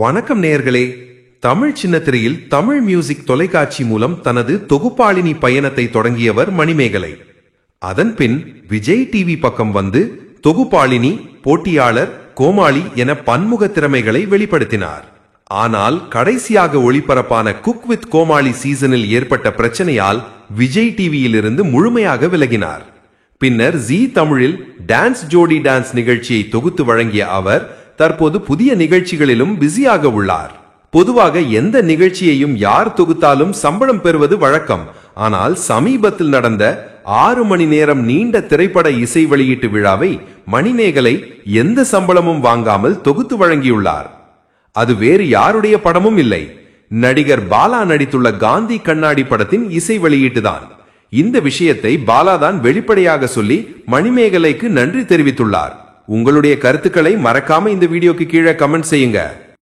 வணக்கம் நேயர்களே. தமிழ் சின்னத்திரையில் தமிழ் மியூசிக் தொலைக்காட்சி மூலம் தனது தொகுப்பாளினி பயணத்தை தொடங்கியவர் மணிமேகலை. அதன்பின் விஜய் டிவி பக்கம் வந்து தொகுப்பாளினி, போட்டியாளர், கோமாளி என பன்முக திறமைகளை வெளிப்படுத்தினார். ஆனால் கடைசியாக ஒளிபரப்பான குக் வித் கோமாளி சீசனில் ஏற்பட்ட பிரச்சனையால் விஜய் டிவியிலிருந்து முழுமையாக விலகினார். பின்னர் ஜீ தமிழில் டான்ஸ் ஜோடி டான்ஸ் நிகழ்ச்சியை தொகுத்து வழங்கிய அவர் தற்போது புதிய நிகழ்ச்சிகளிலும் பிஸியாக உள்ளார். பொதுவாக எந்த நிகழ்ச்சியையும் யார் தொகுத்தாலும் சம்பளம் பெறுவது வழக்கம். ஆனால் சமீபத்தில் நடந்த 6 மணி நேரம் நீண்ட திரைப்பட இசை வெளியீட்டு விழாவை மணிமேகலை எந்த சம்பளமும் வாங்காமல் தொகுத்து வழங்கியுள்ளார். அது வேறு யாருடைய படமும் இல்லை, நடிகர் பாலா நடித்துள்ள காந்தி கண்ணாடி படத்தின் இசை வெளியீட்டுதான். இந்த விஷயத்தை பாலாதான் வெளிப்படையாக சொல்லி மணிமேகலைக்கு நன்றி தெரிவித்துள்ளார். உங்களுடைய கருத்துக்களை மறக்காம இந்த வீடியோக்கு கீழே கமெண்ட் செய்யுங்க.